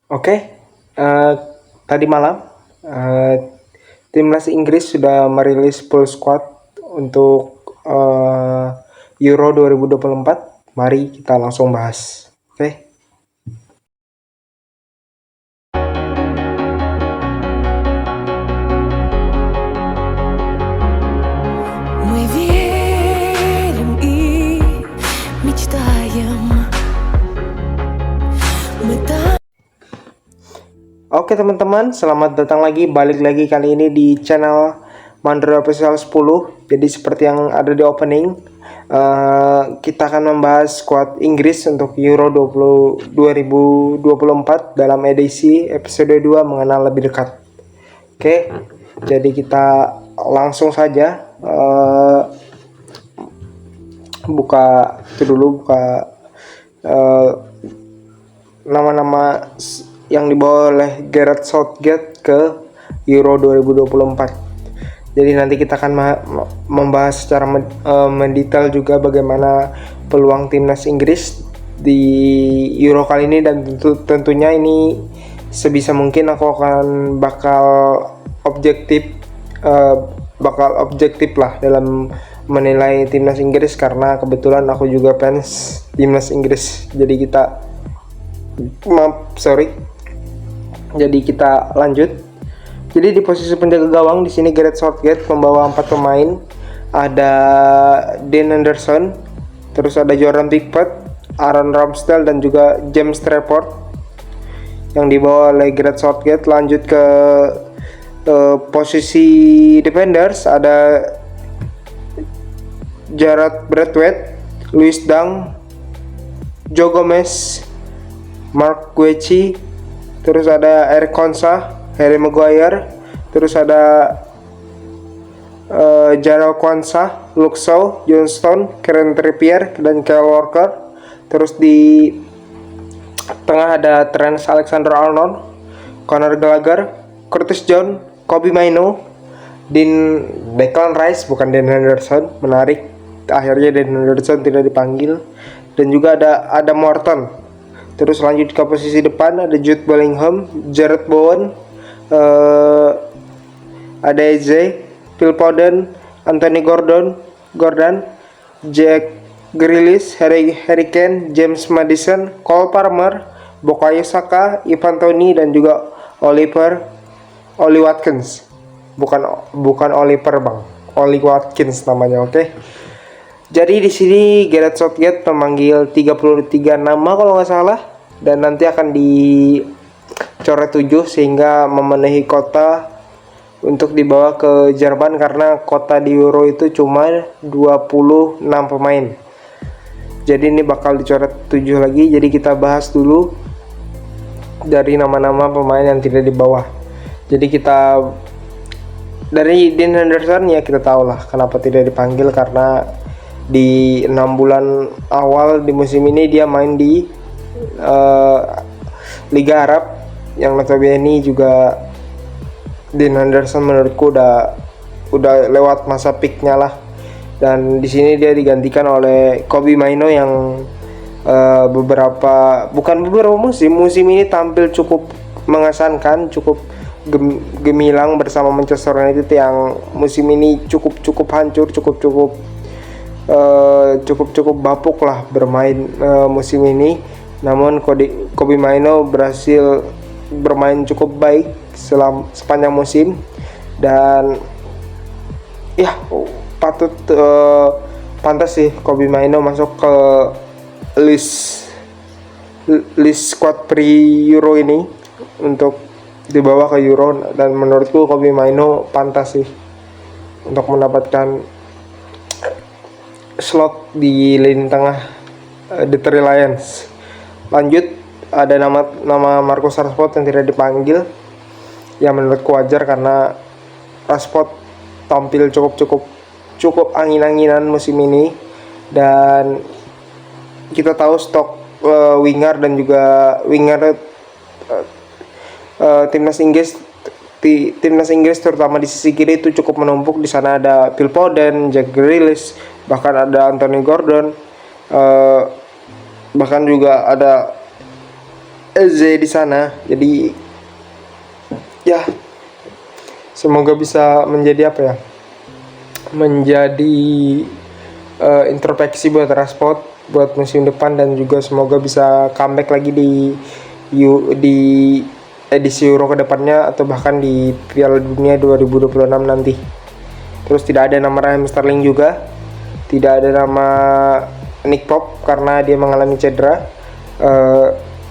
Oke, eh, tadi malam eh, timnas Inggris sudah merilis full squad untuk Euro 2024. Mari kita langsung bahas. Oke. Мы верим и мечтаем. Мы так. Oke teman-teman, selamat datang lagi, balik lagi kali ini di channel Mandro Official 10. Jadi seperti yang ada di opening, kita akan membahas squad Inggris untuk Euro 2024 dalam edisi episode 2 mengenal lebih dekat. Oke, jadi kita langsung saja buka nama-nama yang dibawa oleh Gareth Southgate ke Euro 2024. Jadi nanti kita akan membahas secara mendetail juga bagaimana peluang timnas Inggris di Euro kali ini, dan tentunya ini sebisa mungkin aku akan bakal objektif lah dalam menilai timnas Inggris, karena kebetulan aku juga fans timnas Inggris. Jadi kita lanjut. Jadi di posisi penjaga gawang di sini Gareth Southgate membawa 4 pemain. Ada Dean Henderson, terus ada Jordan Pickford, Aaron Ramsdale, dan juga James Trafford yang dibawa oleh Gareth Southgate. Lanjut ke posisi defenders, ada Jarrad Braithwaite, Lewis Dunk, Joe Gomez, Mark Guehi, terus ada Eric Konsa, Harry Maguire, terus ada Jarrell Quansah, Luke Shaw, John Stone, Kieran Trippier, dan Kyle Walker. Terus di tengah ada Trent Alexander-Arnold, Conor Gallagher, Curtis Jones, Kobbie Mainoo, Declan Rice, bukan Dean Henderson. Menarik, akhirnya Dean Henderson tidak dipanggil. Dan juga ada Adam Morton. Terus lanjut ke posisi depan, ada Jude Bellingham, Jarrod Bowen, ada Eze, Phil Foden, Anthony Gordon, Jack Grealish, Harry Kane, James Maddison, Cole Palmer, Bukayo Saka, Ivan Toney, dan juga Oli Watkins. Bukan Oliver bang, Oli Watkins namanya. Oke. Jadi di sini Gareth Southgate memanggil 33 nama kalau nggak salah, dan nanti akan dicoret 7 sehingga memenuhi kota untuk dibawa ke Jerman, karena kota di Euro itu cuma 26 pemain. Jadi ini bakal dicoret 7 lagi. Jadi kita bahas dulu dari nama-nama pemain yang tidak di bawah. Jadi kita dari Dean Henderson, ya kita tahu lah kenapa tidak dipanggil, karena di 6 bulan awal di musim ini dia main di Liga Arab, yang notabene juga Dean Henderson menurutku udah lewat masa peaknya lah. Dan di sini dia digantikan oleh Kobbie Mainoo yang bukan beberapa musim ini tampil cukup mengesankan, cukup gemilang bersama Manchester United, yang musim ini cukup hancur, cukup bapuk lah bermain musim ini. Namun Kobbie Mainoo berhasil bermain cukup baik sepanjang musim, dan ya pantas sih Kobbie Mainoo masuk ke list squad pre-Euro ini untuk dibawa ke Euro. Dan menurutku Kobbie Mainoo pantas sih untuk mendapatkan slot di lini tengah The Three Lions. Lanjut ada nama Marcus Rashford yang tidak dipanggil. Ya menurutku wajar, karena Rashford tampil cukup angin-anginan musim ini, dan kita tahu stok winger dan juga winger timnas Inggris terutama di sisi kiri itu cukup menumpuk. Di sana ada Phil Foden, Jack Grealish, bahkan ada Anthony Gordon, bahkan juga ada Eze di sana. Jadi ya semoga bisa menjadi apa ya? Menjadi introspeksi buat Rashford buat musim depan, dan juga semoga bisa comeback lagi di edisi Euro kedepannya atau bahkan di Piala Dunia 2026 nanti. Terus tidak ada nama Raheem Sterling juga, tidak ada nama Nick Pope karena dia mengalami cedera.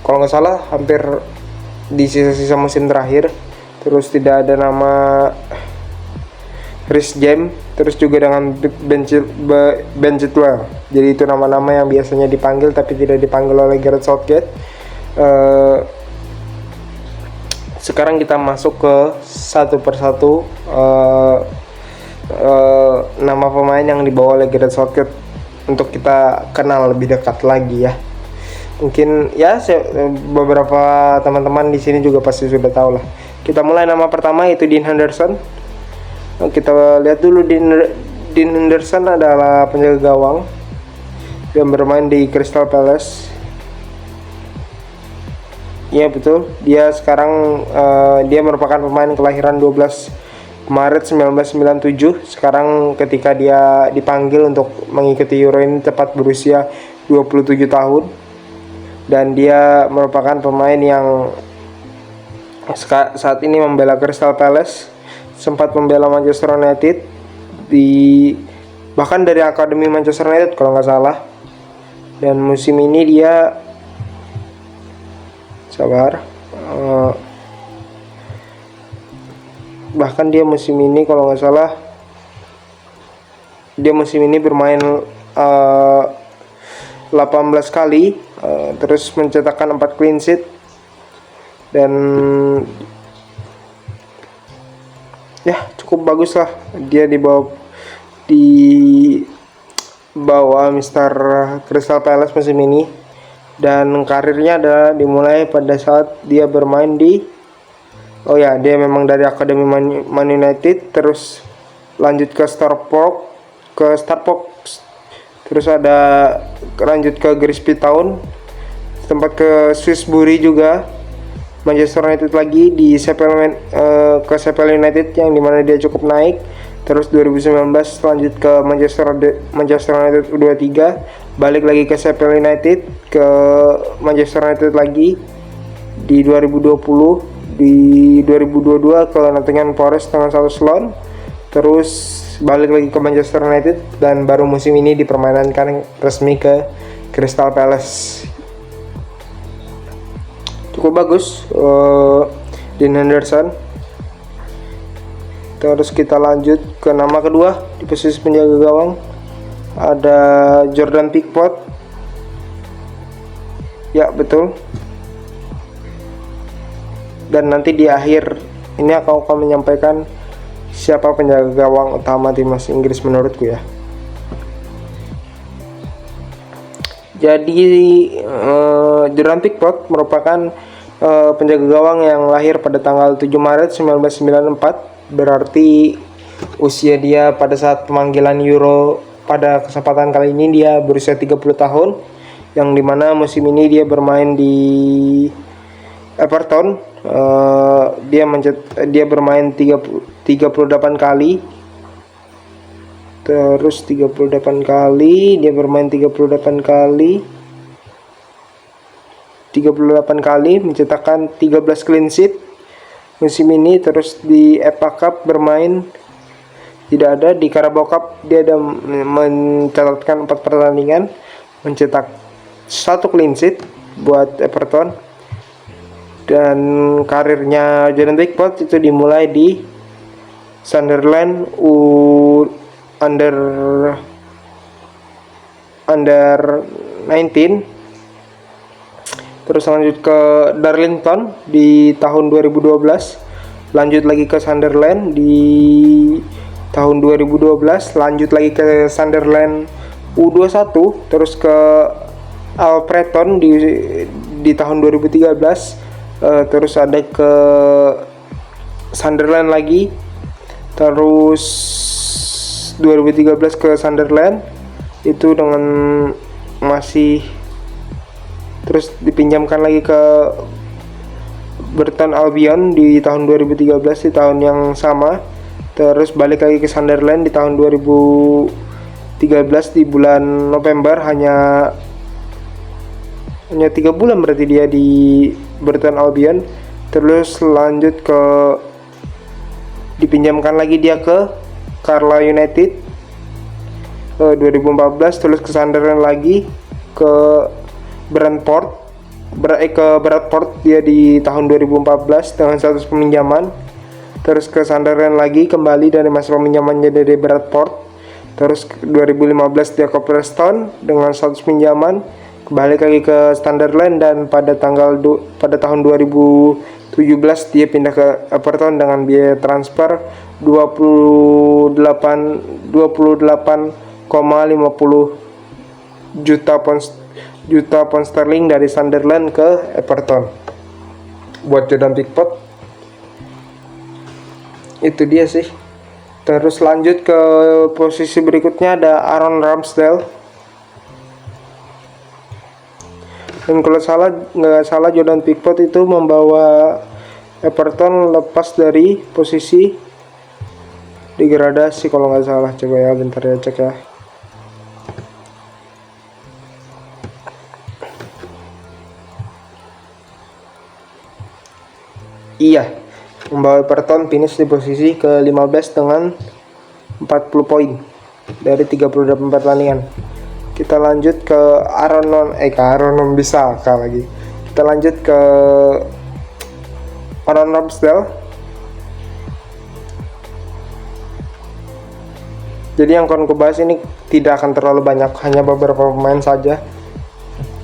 Kalau nggak salah hampir di sisa-sisa musim terakhir. Terus tidak ada nama Chris James, terus juga dengan Ben Chilwell. Jadi itu nama-nama yang biasanya dipanggil tapi tidak dipanggil oleh Gareth Southgate. Sekarang kita masuk ke satu persatu nama pemain yang dibawa oleh Gareth Southgate untuk kita kenal lebih dekat lagi ya. Mungkin ya beberapa teman-teman di sini juga pasti sudah tahu lah. Kita mulai nama pertama yaitu Dean Henderson. Kita lihat dulu Dean Henderson adalah penjaga gawang yang bermain di Crystal Palace. Iya betul, dia sekarang dia merupakan pemain kelahiran 12 Maret 1997. Sekarang ketika dia dipanggil untuk mengikuti Euro ini tepat berusia 27 tahun. Dan dia merupakan pemain yang saat ini membela Crystal Palace, sempat membela Manchester United bahkan dari akademi Manchester United kalau nggak salah. Dan musim ini dia bahkan dia musim ini kalau nggak salah dia musim ini bermain 18 kali, terus mencetakkan 4 clean sheet, dan ya cukup bagus lah dia di bawah Mister Crystal Palace musim ini. Dan karirnya adalah dimulai pada saat dia bermain dia memang dari akademi Man United, terus lanjut ke Stockport, terus ada lanjut ke Grimsby Town, sempat ke Shrewsbury juga, Manchester United lagi di ke Sheffield United yang dimana dia cukup naik. Terus 2019 lanjut ke Manchester United U23, balik lagi ke Sheffield United, ke Manchester United lagi di 2020, di 2022 ke Nottingham Forest dengan satu slot, terus balik lagi ke Manchester United, dan baru musim ini dipermainkan resmi ke Crystal Palace. Cukup bagus Dean Henderson. Terus kita lanjut ke nama kedua di posisi penjaga gawang, ada Jordan Pickford. Ya betul. Dan nanti di akhir ini aku akan menyampaikan siapa penjaga gawang utama timnas Inggris menurutku ya. Jadi Jordan Pickford merupakan penjaga gawang yang lahir pada tanggal 7 Maret 1994. Berarti usia dia pada saat pemanggilan Euro pada kesempatan kali ini dia berusia 30 tahun, yang dimana musim ini dia bermain di Everton. Dia bermain 38 kali. Terus 38 kali dia bermain 38 kali mencetakkan 13 clean sheet musim ini. Terus di FA Cup bermain tidak ada, di Carabao Cup dia ada mencatatkan 4 pertandingan, mencetak 1 clean sheet buat Everton. Dan karirnya Jordan Pickford itu dimulai di Sunderland under 19, terus lanjut ke Darlington di tahun 2012, lanjut lagi ke Sunderland di tahun 2012, lanjut lagi ke Sunderland U21, terus ke Alfreton di tahun 2013, terus ada ke Sunderland lagi, terus 2013 ke Sunderland itu dengan masih terus dipinjamkan lagi ke Burton Albion di tahun 2013 di tahun yang sama, terus balik lagi ke Sunderland di tahun 2013 di bulan November, hanya 3 bulan berarti dia di Burton Albion. Terus lanjut ke dipinjamkan lagi dia ke Carlisle United 2014, terus ke Sunderland lagi, ke Brentford dia di tahun 2014 dengan status peminjaman, terus ke Sunderland lagi kembali dari masa peminjamannya dari Brentford, terus 2015 dia ke Preston dengan status pinjaman, kembali lagi ke Sunderland, dan pada tahun 2017 dia pindah ke Everton dengan biaya transfer 28,50 juta pound sterling dari Sunderland ke Everton buat Jordan Pickford. Itu dia sih. Terus lanjut ke posisi berikutnya ada Aaron Ramsdale. Dan kalau nggak salah Jordan Pickford itu membawa Everton lepas dari posisi degradasi kalau nggak salah. Coba ya, bentar ya, cek ya. Iya, membawa Everton finish di posisi ke-15 dengan 40 poin dari 38 pertandingan. Kita lanjut ke Aaron Bisa lagi. Kita lanjut ke Aaron Ramsdale. Jadi yang akan kubahas ini tidak akan terlalu banyak, hanya beberapa pemain saja,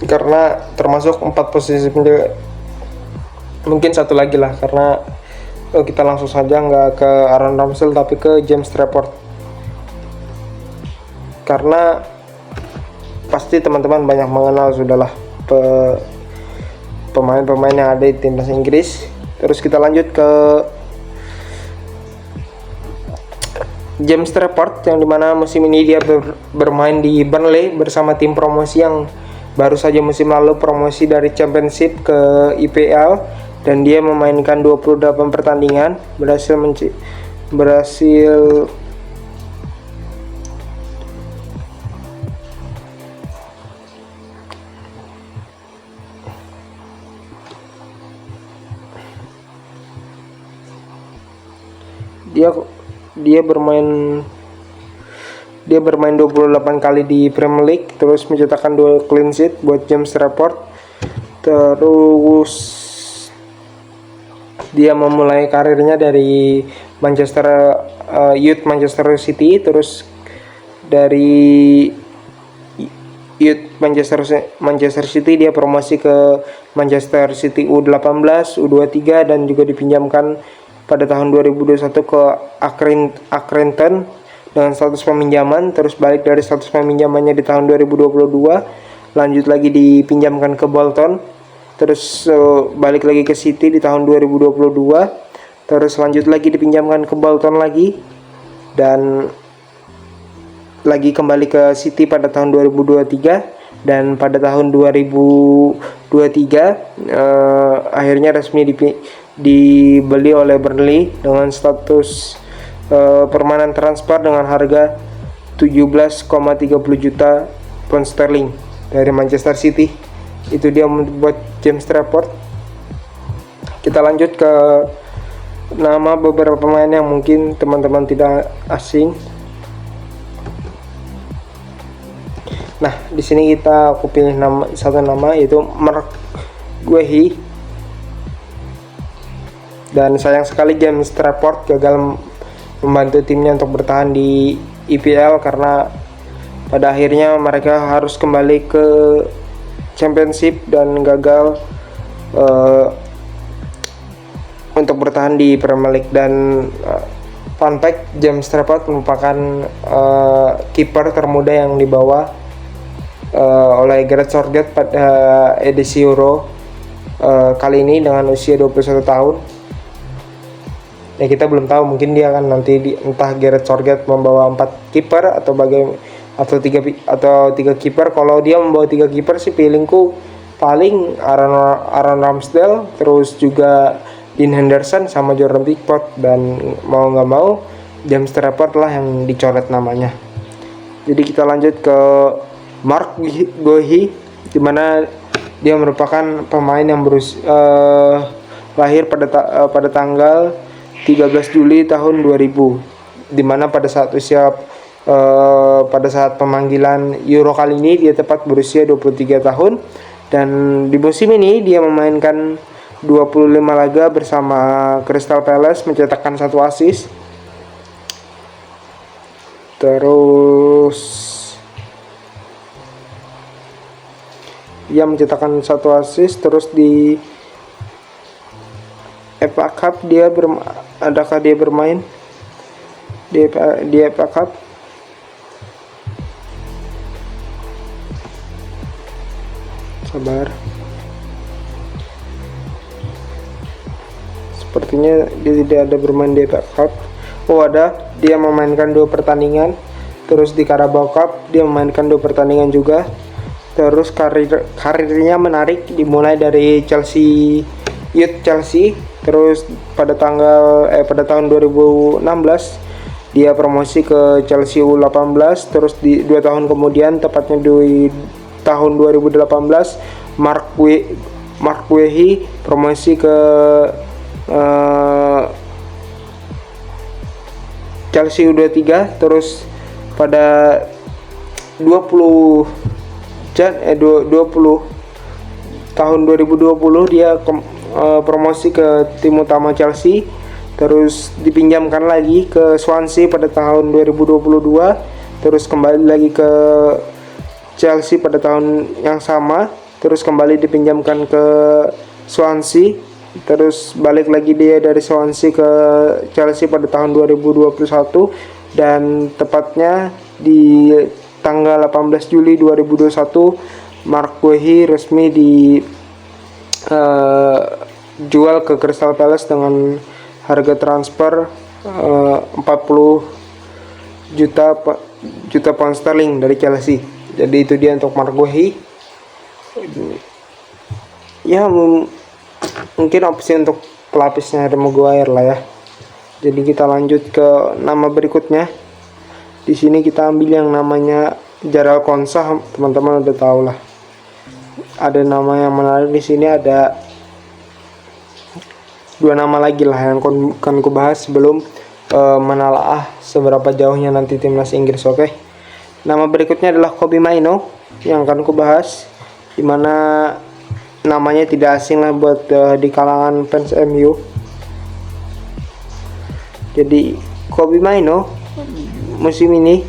karena termasuk 4 posisi penjaga. Mungkin satu lagi lah, karena kita langsung saja nggak ke Aaron Ramsdale tapi ke James Trafford, karena pasti teman-teman banyak mengenal sudahlah pemain-pemain yang ada di timnas Inggris. Terus kita lanjut ke James Trafford, yang dimana musim ini dia bermain di Burnley bersama tim promosi yang baru saja musim lalu promosi dari Championship ke IPL, dan dia memainkan 28 pertandingan, berhasil dia bermain 28 kali di Premier League, terus mencetakkan 2 clean sheet buat James Trafford. Terus dia memulai karirnya dari Youth Manchester City, terus dari Youth Manchester City dia promosi ke Manchester City U18, U23, dan juga dipinjamkan pada tahun 2021 ke Accrington dengan status peminjaman, terus balik dari status peminjamannya di tahun 2022, lanjut lagi dipinjamkan ke Bolton, terus balik lagi ke City di tahun 2022, terus lanjut lagi dipinjamkan ke Bolton lagi, dan lagi kembali ke City pada tahun 2023, dan pada tahun 2023 akhirnya resmi dibeli oleh Burnley dengan status permanen transfer dengan harga 17,30 juta pound sterling dari Manchester City. Itu dia buat James Trafford. Kita lanjut ke nama beberapa pemain yang mungkin teman-teman tidak asing. Nah, di sini aku pilih satu nama, yaitu Mark Guehi. Dan sayang sekali James Trafford gagal membantu timnya untuk bertahan di IPL, karena pada akhirnya mereka harus kembali ke Championship dan gagal untuk bertahan di Premier League. Dan fun fact, James Trafford merupakan kiper termuda yang dibawa oleh Gareth Southgate pada edisi Euro kali ini dengan usia 21 tahun. Ya, kita belum tahu, mungkin dia akan nanti entah Gareth Southgate membawa 4 kiper atau 3 kiper. Kalau dia membawa 3 kiper sih, feelingku paling Aaron Ramsdale, terus juga Dean Henderson sama Jordan Pickford, dan mau nggak mau James Trafford lah yang dicoret namanya. Jadi kita lanjut ke Mark Guehi, dimana dia merupakan pemain yang lahir pada tanggal 13 Juli tahun 2000, dimana pada saat pemanggilan Euro kali ini dia tepat berusia 23 tahun, dan di musim ini dia memainkan 25 laga bersama Crystal Palace, mencetakkan 1 assist. Terus ia mencetakkan 1 assist. Terus di FA Cup adakah dia bermain di FA Cup? Sabar. Sepertinya dia tidak ada bermain di FA Cup. Oh ada, dia memainkan 2 pertandingan. Terus di Carabao Cup dia memainkan 2 pertandingan juga. Terus karirnya menarik, dimulai dari Youth Chelsea. Terus pada tahun 2016 dia promosi ke Chelsea U18. Terus di 2 tahun kemudian, tepatnya di tahun 2018, Mark Guehi promosi ke Chelsea U23. Terus pada 20 tahun 2020 dia promosi ke tim utama Chelsea. Terus dipinjamkan lagi ke Swansea pada tahun 2022. Terus kembali lagi ke Chelsea pada tahun yang sama. Terus kembali dipinjamkan ke Swansea. Terus balik lagi dia dari Swansea ke Chelsea pada tahun 2021, dan tepatnya di tanggal 18 Juli 2021 Mark Guehi resmi dijual ke Crystal Palace dengan harga transfer 40 juta pound sterling dari Chelsea. Jadi itu dia untuk Mark Guehi. Ya mungkin opsi untuk pelapisnya Harry Maguire lah ya. Jadi kita lanjut ke nama berikutnya. Di sini kita ambil yang namanya Jarell Konsa, teman-teman udah tahu lah. Ada nama yang menarik di sini, ada 2 nama lagi lah yang akan kubahas sebelum menalaah seberapa jauhnya nanti timnas Inggris. Oke. Nama berikutnya adalah Kobbie Mainoo yang akan kubahas, dimana namanya tidak asing lah buat di kalangan fans MU. Jadi Kobbie Mainoo musim ini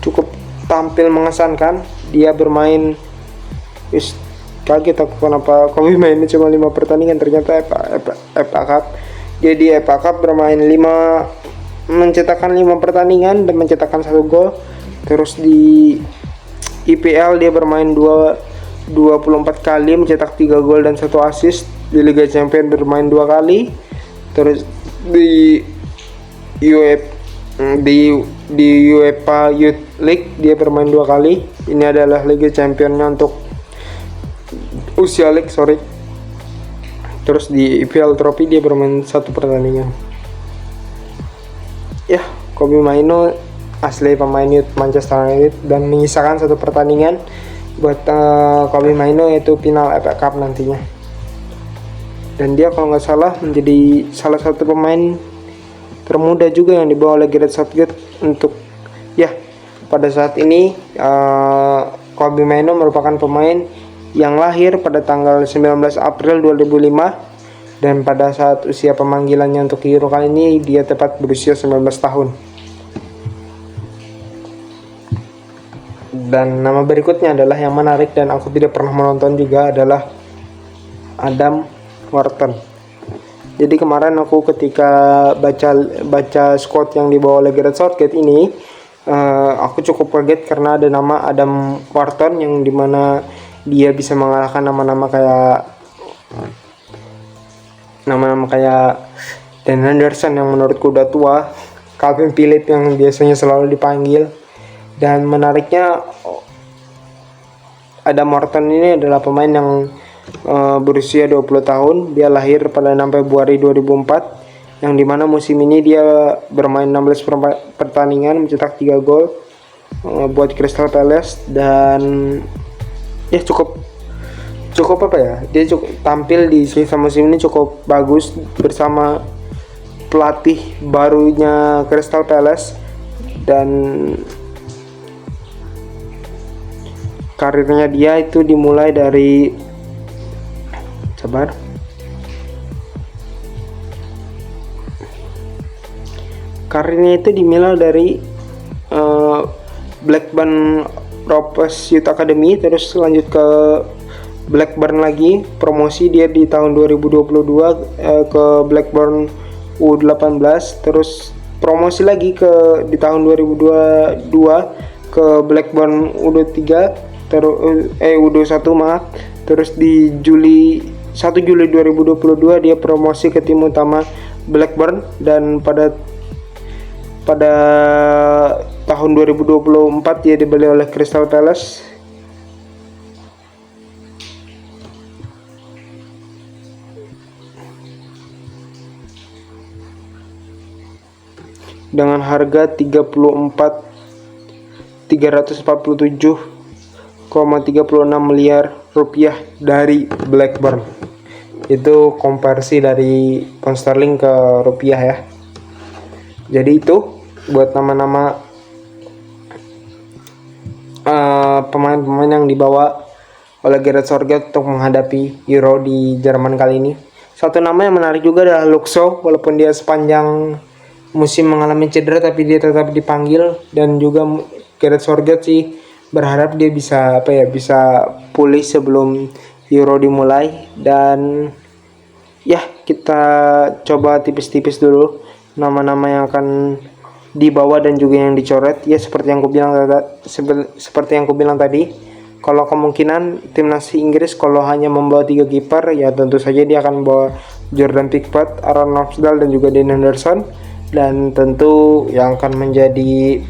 cukup tampil mengesankan. Dia bermain, kaget aku kenapa Kobbie Mainoo cuma 5 pertandingan, ternyata FA Cup. Dia di FA Cup bermain mencetakkan 5 pertandingan dan mencetakkan 1 gol. Terus di IPL dia bermain 24 kali, mencetak 3 gol dan 1 assist. Di Liga Champions bermain 2 kali. Terus di UEFA Youth League dia bermain 2 kali. Ini adalah Liga Championnya untuk usia League, Terus di IPL Trophy dia bermain 1 pertandingan. Ya, Kobbie Mainoo asli pemain youth Manchester United dan menyisakan 1 pertandingan buat Kobbie Mainoo, yaitu final FA Cup nantinya. Dan dia kalau nggak salah menjadi salah satu pemain termuda juga yang dibawa oleh Gareth Southgate untuk pada saat ini. Kobbie Mainoo merupakan pemain yang lahir pada tanggal 19 April 2005, dan pada saat usia pemanggilannya untuk Euro kali ini dia tepat berusia 19 tahun. Dan nama berikutnya adalah yang menarik dan aku tidak pernah menonton juga, adalah Adam Wharton. Jadi kemarin aku ketika baca squad yang dibawa oleh Gareth Southgate ini, aku cukup kaget karena ada nama Adam Wharton yang dimana dia bisa mengalahkan nama-nama kayak Dan Henderson yang menurutku udah tua, Calvin Phillips yang biasanya selalu dipanggil. Dan menariknya Adam Wharton ini adalah pemain yang berusia 20 tahun. Dia lahir pada 6 Februari 2004, yang dimana musim ini dia bermain 16 pertandingan, mencetak 3 gol buat Crystal Palace. Dan ya cukup apa ya, dia cukup tampil di sisa musim ini cukup bagus bersama pelatih barunya Crystal Palace. Dan karirnya dia itu dimulai dari Blackburn Rovers Youth Academy, terus lanjut ke Blackburn lagi, promosi dia di tahun 2022 ke Blackburn U18, terus promosi lagi di tahun 2022 ke Blackburn U23, U21 maaf. Terus di 1 Juli 2022 dia promosi ke tim utama Blackburn, dan pada tahun 2024 dia dibeli oleh Crystal Palace. Dengan harga 347,36 miliar rupiah dari Blackburn. Itu konversi dari pound sterling ke rupiah ya. Jadi itu buat nama-nama pemain-pemain yang dibawa oleh Gareth Southgate untuk menghadapi Euro di Jerman kali ini. Satu nama yang menarik juga adalah Luke Shaw, walaupun dia sepanjang musim mengalami cedera tapi dia tetap dipanggil. Dan juga Gareth Southgate sih berharap dia bisa pulih sebelum Euro dimulai. Dan ya, kita coba tipis-tipis dulu nama-nama yang akan dibawa dan juga yang dicoret. Ya seperti yang aku bilang tadi, kalau kemungkinan timnas Inggris kalau hanya membawa 3 kiper, ya tentu saja dia akan membawa Jordan Pickford, Aaron Ramsdale dan juga Dean Henderson. Dan tentu yang akan menjadi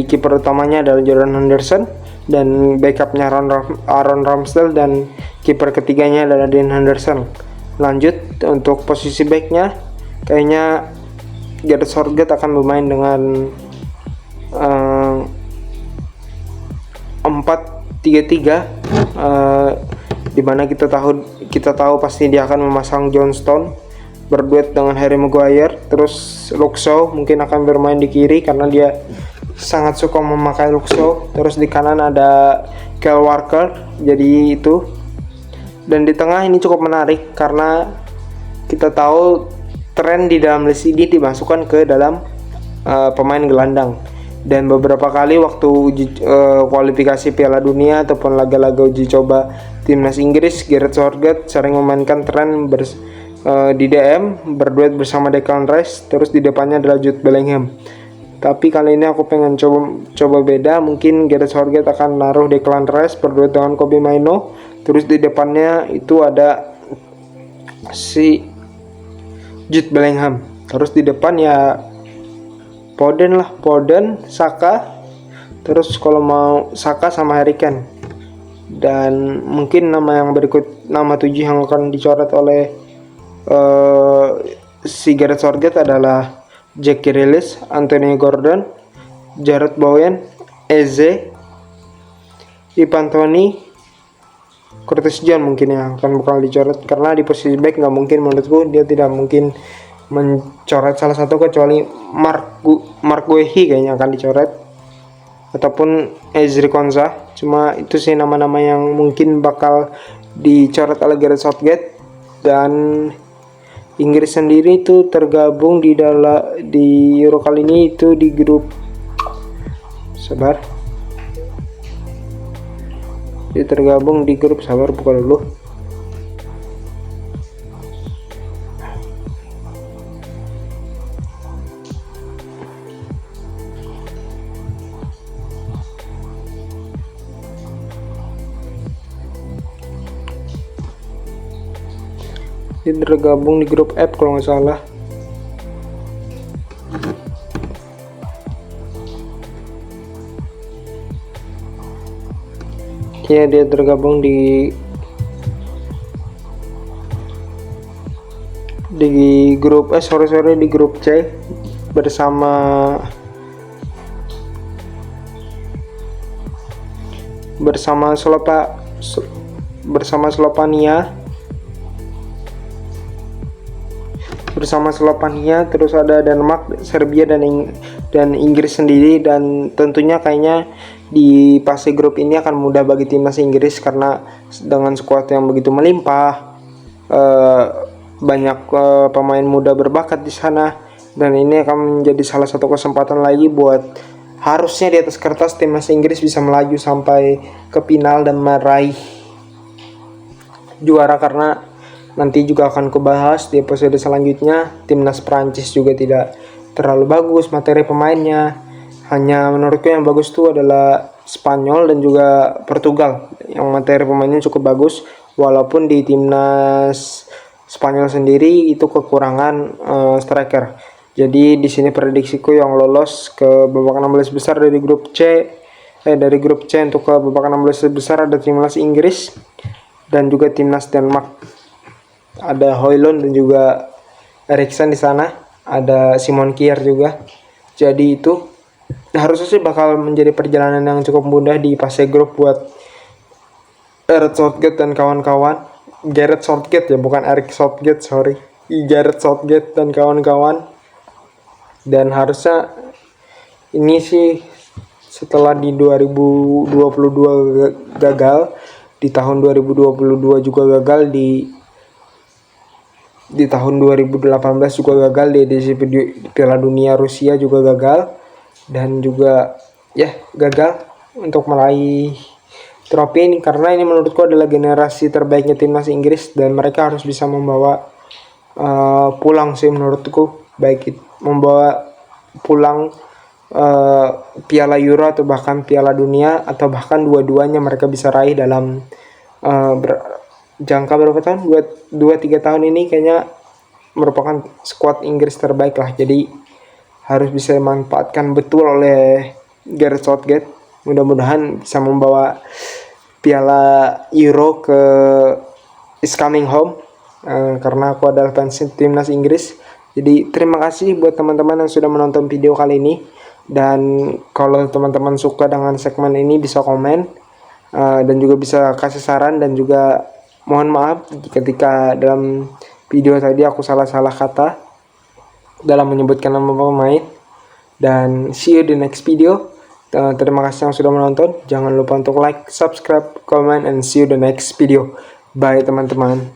kiper utamanya adalah Jordan Henderson, dan backupnya Aaron Ramsdale, dan kiper ketiganya adalah Dean Henderson. Lanjut untuk posisi backnya, kayaknya Gareth Southgate akan bermain dengan 4-3-3, dimana kita tahu pasti dia akan memasang John Stones berduet dengan Harry Maguire. Terus Luke Shaw mungkin akan bermain di kiri karena dia sangat suka memakai Luke Shaw. Terus di kanan ada Kyle Walker, jadi itu. Dan di tengah ini cukup menarik karena kita tahu tren di dalam list ini dimasukkan ke dalam pemain gelandang. Dan beberapa kali waktu kualifikasi Piala Dunia ataupun laga-laga uji coba timnas Inggris, Gareth Southgate sering memainkan tren di DM berduet bersama Declan Rice, terus di depannya adalah Jude Bellingham. Tapi kali ini aku pengen coba beda. Mungkin Gareth Southgate akan naruh Declan Rice berduet dengan Kobbie Mainoo, terus di depannya itu ada si Jude Bellingham. Terus di depan ya Foden, Saka. Terus kalau mau Saka sama Harry Kane. Dan mungkin nama yang berikut, nama 7 yang akan dicoret oleh si Gareth Southgate adalah Jack Grealish, Anthony Gordon, Jarrod Bowen, Eze, Ivan Toney, Curtis Jones mungkin yang bakal dicoret, karena di posisi back nggak mungkin, menurutku dia tidak mungkin mencoret salah satu kecuali Mark Guehi kayaknya akan dicoret, ataupun Ezri Konsa. Cuma itu sih nama-nama yang mungkin bakal dicoret oleh Gareth Southgate. Dan Inggris sendiri itu tergabung di Euro kali ini itu di grup buka dulu. Dia tergabung di grup F kalau nggak salah. Ya, dia tergabung di grup di grup C bersama Slovenia, terus ada Denmark, Serbia dan Inggris sendiri. Dan tentunya kayaknya di fase grup ini akan mudah bagi timnas Inggris karena dengan skuad yang begitu melimpah, banyak pemain muda berbakat di sana, dan ini akan menjadi salah satu kesempatan lagi buat, harusnya di atas kertas timnas Inggris bisa melaju sampai ke final dan meraih juara, karena nanti juga akan kubahas di episode selanjutnya. Timnas Prancis juga tidak terlalu bagus materi pemainnya, hanya menurutku yang bagus itu adalah Spanyol dan juga Portugal yang materi pemainnya cukup bagus, walaupun di timnas Spanyol sendiri itu kekurangan striker. Jadi di sini prediksiku yang lolos ke babak 16 besar dari grup C untuk ke babak 16 besar ada timnas Inggris dan juga timnas Denmark. Ada Højlund dan juga Eriksen di sana, ada Simon Kjær juga. Jadi itu harusnya sih bakal menjadi perjalanan yang cukup mudah di fase grup buat Gareth Southgate dan kawan-kawan. Gareth Southgate ya, bukan Eric Southgate, sorry. Gareth Southgate dan kawan-kawan. Dan harusnya ini sih setelah di 2022 gagal, di tahun 2022 juga gagal, di tahun 2018 juga gagal, di edisi Piala Dunia Rusia juga gagal, dan juga ya gagal untuk meraih trofi ini, karena ini menurutku adalah generasi terbaiknya timnas Inggris dan mereka harus bisa membawa pulang sih menurutku, baik membawa pulang Piala Euro atau bahkan Piala Dunia, atau bahkan dua-duanya mereka bisa raih dalam jangka berapa tahun, 2-3 tahun ini kayaknya merupakan skuad Inggris terbaik lah. Jadi harus bisa dimanfaatkan betul oleh Gareth Southgate. Mudah-mudahan bisa membawa Piala Euro ke is coming home, karena aku adalah fans timnas Inggris. Jadi terima kasih buat teman-teman yang sudah menonton video kali ini, dan kalau teman-teman suka dengan segmen ini bisa komen, dan juga bisa kasih saran, dan juga mohon maaf ketika dalam video tadi aku salah kata dalam menyebutkan nama pemain. Dan see you di next video. Terima kasih yang sudah menonton. Jangan lupa untuk like, subscribe, comment, and see you the next video. Bye teman-teman.